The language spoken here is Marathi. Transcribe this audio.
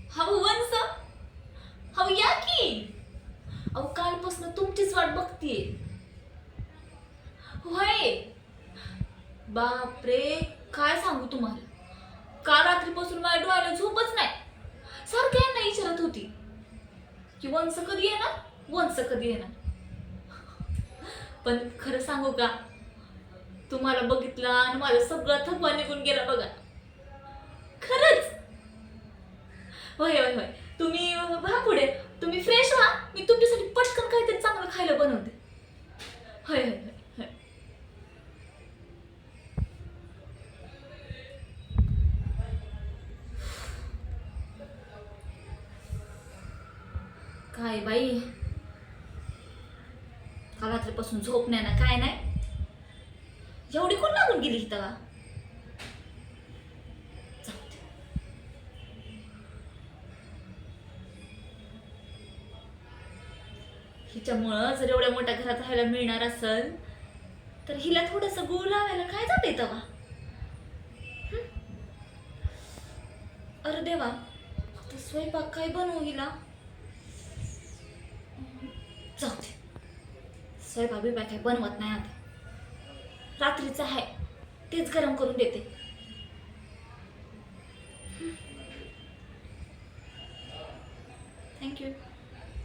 अहो वंस, अहो या की. अहो कालपासून तुमचीच वाट बघतीये. होय. बापरे, काय सांगू तुम्हाला. काल रात्रीपासून माझ्या डोळ्याला झोपच नाही. सारखं यांना विचारत होती की वंस कधी येणार, वंस कधी येणार. पण खरं सांगू का, तुम्हाला बघितलं आणि माझा सगळा थकवा निघून गेला बघा. खरंच. होय होय होय. तुम्ही व्हा पुढे, तुम्ही फ्रेश व्हा. मी तुमच्यासाठी पटकन काहीतरी चांगलं खायला बनवते. होय होय होय होय. काय बाई, काल रात्रीपासून झोप नाही ना काय नाही. एवढी कोण लागून गेली इथं का. जाऊ दे. हिच्यामुळं जर एवढ्या मोठ्या घरात राहायला मिळणार असेल तर हिला थोडस गुळ लावायला काय जाते तेव्हा. अरे देवा, आता स्वयंपाक काय बनवू हिला. जाऊ दे, स्वयंपाक बिपाक काय बनवत नाही आता. रात्रीचं आहे तेच गरम करून देते. थँक्यू.